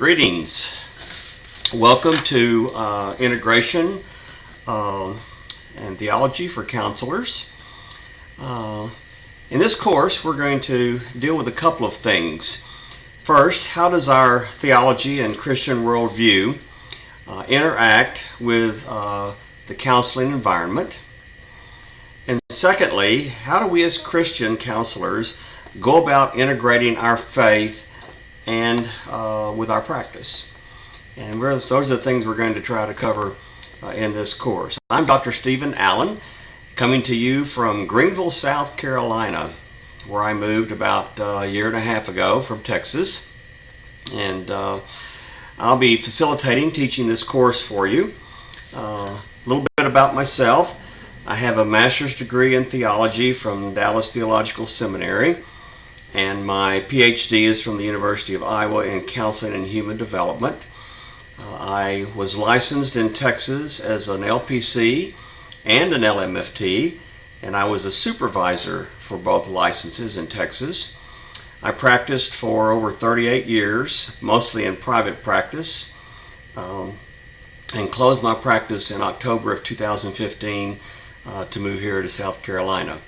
Greetings. Welcome to Integration and Theology for Counselors. In this course, we're going to deal with a couple of things. First, how does our theology and Christian worldview interact with the counseling environment? And secondly, how do we as Christian counselors go about integrating our faith and with our practice? And those are the things we're going to try to cover in this course. I'm Dr. Stephen Allen, coming to you from Greenville, South Carolina, where I moved about a year and a half ago from Texas. And I'll be facilitating, teaching this course for you. A little bit about myself. I have a master's degree in theology from Dallas Theological Seminary, and my PhD is from the University of Iowa in Counseling and Human Development. I was licensed in Texas as an LPC and an LMFT, and I was a supervisor for both licenses in Texas. I practiced for over 38 years, mostly in private practice, and closed my practice in October of 2015 to move here to South Carolina.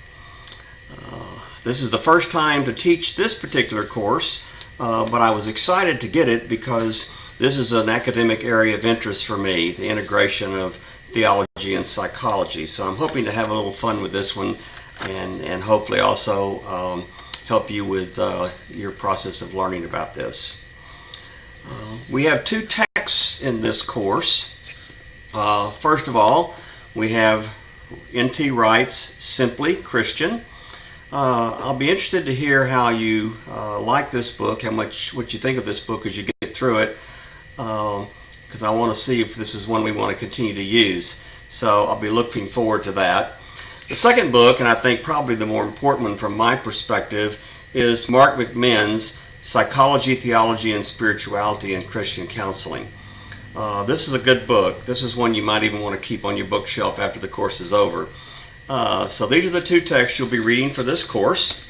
This is the first time to teach this particular course, but I was excited to get it because this is an academic area of interest for me, the integration of theology and psychology. So I'm hoping to have a little fun with this one and hopefully also help you with your process of learning about this. We have two texts in this course. First of all, we have N.T. Wright's Simply Christian. I'll be interested to hear how you like this book, what you think of this book as you get through it, because I want to see if this is one we want to continue to use. So I'll be looking forward to that. The second book, and I think probably the more important one from my perspective, is Mark McMinn's Psychology, Theology, and Spirituality in Christian Counseling. This is a good book. This is one you might even want to keep on your bookshelf after the course is over. So these are the two texts you'll be reading for this course,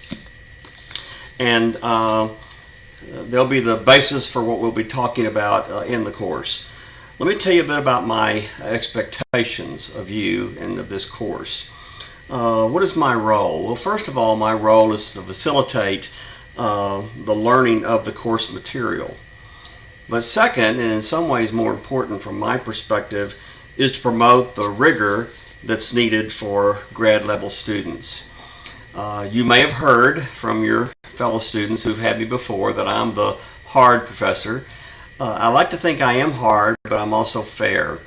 and they'll be the basis for what we'll be talking about in the course. Let me tell you a bit about my expectations of you and of this course. What is my role? Well, first of all, my role is to facilitate the learning of the course material. But second, and in some ways more important from my perspective, is to promote the rigor that's needed for grad level students. You may have heard from your fellow students who've had me before that I'm the hard professor. I like to think I am hard, but I'm also fair.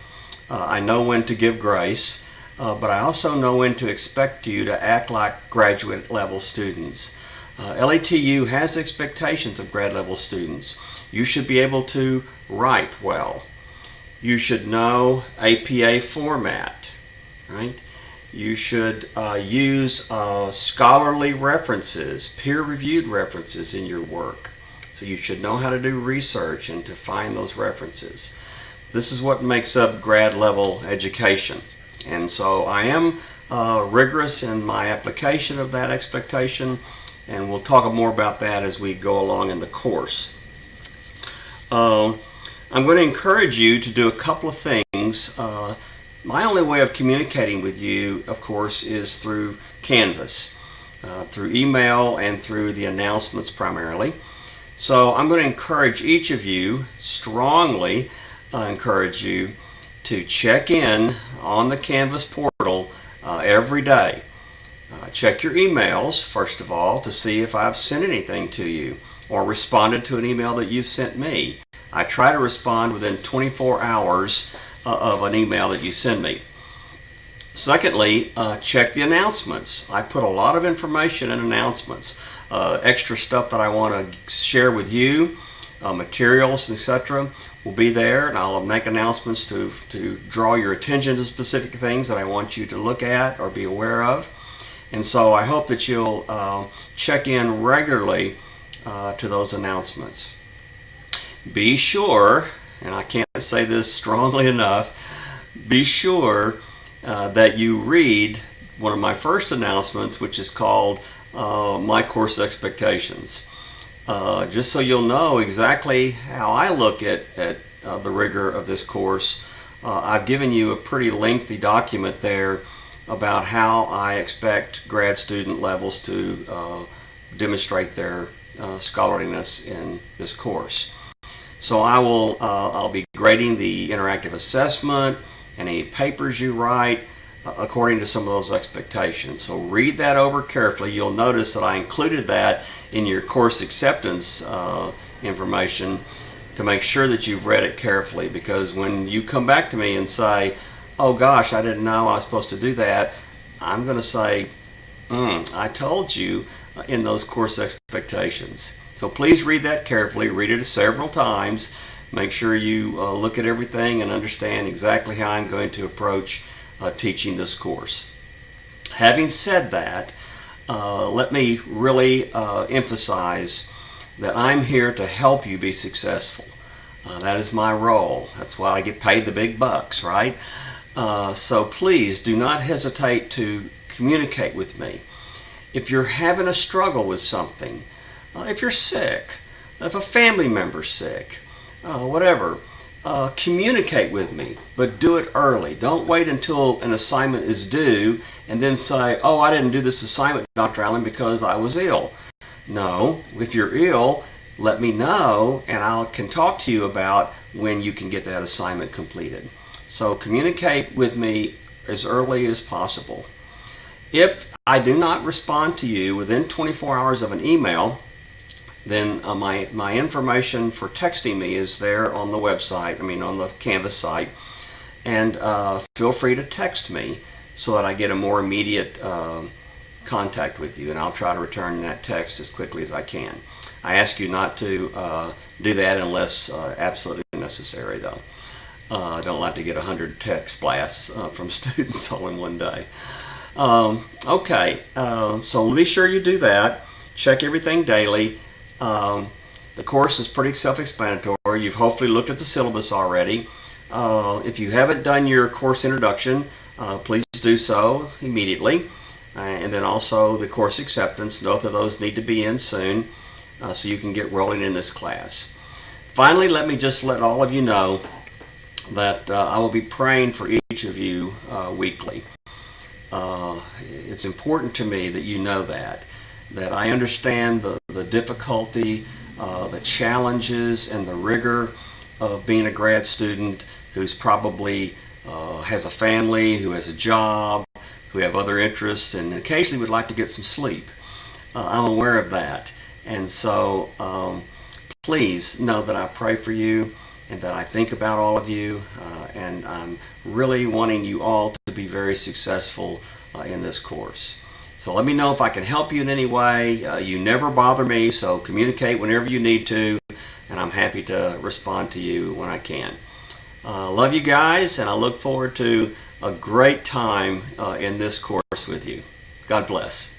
I know when to give grace, but I also know when to expect you to act like graduate level students. LATU has expectations of grad level students. You should be able to write well. You should know APA format. Right? You should use scholarly references, peer-reviewed references in your work. So you should know how to do research and to find those references. This is what makes up grad level education. And so I am rigorous in my application of that expectation, and we'll talk more about that as we go along in the course. I'm going to encourage you to do a couple of things. My only way of communicating with you, of course, is through Canvas, through email and through the announcements primarily. So I'm going to encourage each of you, strongly encourage you, to check in on the Canvas portal every day. Check your emails, first of all, to see if I've sent anything to you or responded to an email that you sent me. I try to respond within 24 hours of an email that you send me. Secondly, check the announcements. I put a lot of information in announcements, extra stuff that I want to share with you, materials, etc. will be there, and I'll make announcements to draw your attention to specific things that I want you to look at or be aware of. And so I hope that you'll check in regularly to those announcements. Be sure, and I can't say this strongly enough, be sure that you read one of my first announcements, which is called My Course Expectations. just so you'll know exactly how I look at the rigor of this course. I've given you a pretty lengthy document there about how I expect grad student levels to demonstrate their scholarliness in this course. So I'll be grading the interactive assessment, any papers you write, according to some of those expectations. So read that over carefully. You'll notice that I included that in your course acceptance information to make sure that you've read it carefully, because when you come back to me and say, oh gosh, I didn't know I was supposed to do that, I'm going to say, I told you in those course expectations. So please read that carefully, read it several times, make sure you look at everything and understand exactly how I'm going to approach teaching this course. Having said that, let me really emphasize that I'm here to help you be successful. That is my role. That's why I get paid the big bucks, right? So please do not hesitate to communicate with me. If you're having a struggle with something, if you're sick, if a family member's sick, whatever, communicate with me, but do it early. Don't wait until an assignment is due and then say, oh, I didn't do this assignment, Dr. Allen, because I was ill. No, if you're ill, let me know and I can talk to you about when you can get that assignment completed. So communicate with me as early as possible. If I do not respond to you within 24 hours of an email, then my information for texting me is there on the website, on the Canvas site, and feel free to text me so that I get a more immediate contact with you, and I'll try to return that text as quickly as I can. I ask you not to do that unless absolutely necessary, though. I don't like to get 100 text blasts from students all in one day. Okay, so be sure you do that. Check everything daily. The course is pretty self-explanatory. You've hopefully looked at the syllabus already. If you haven't done your course introduction, please do so immediately. And then also the course acceptance. Both of those need to be in soon so you can get rolling in this class. Finally, let me just let all of you know that I will be praying for each of you weekly. It's important to me that you know that I understand the difficulty, the challenges, and the rigor of being a grad student who's probably has a family, who has a job, who have other interests, and occasionally would like to get some sleep. I'm aware of that. And so please know that I pray for you and that I think about all of you, and I'm really wanting you all to be very successful in this course. So let me know if I can help you in any way. You never bother me, so communicate whenever you need to, and I'm happy to respond to you when I can. Love you guys, and I look forward to a great time in this course with you. God bless.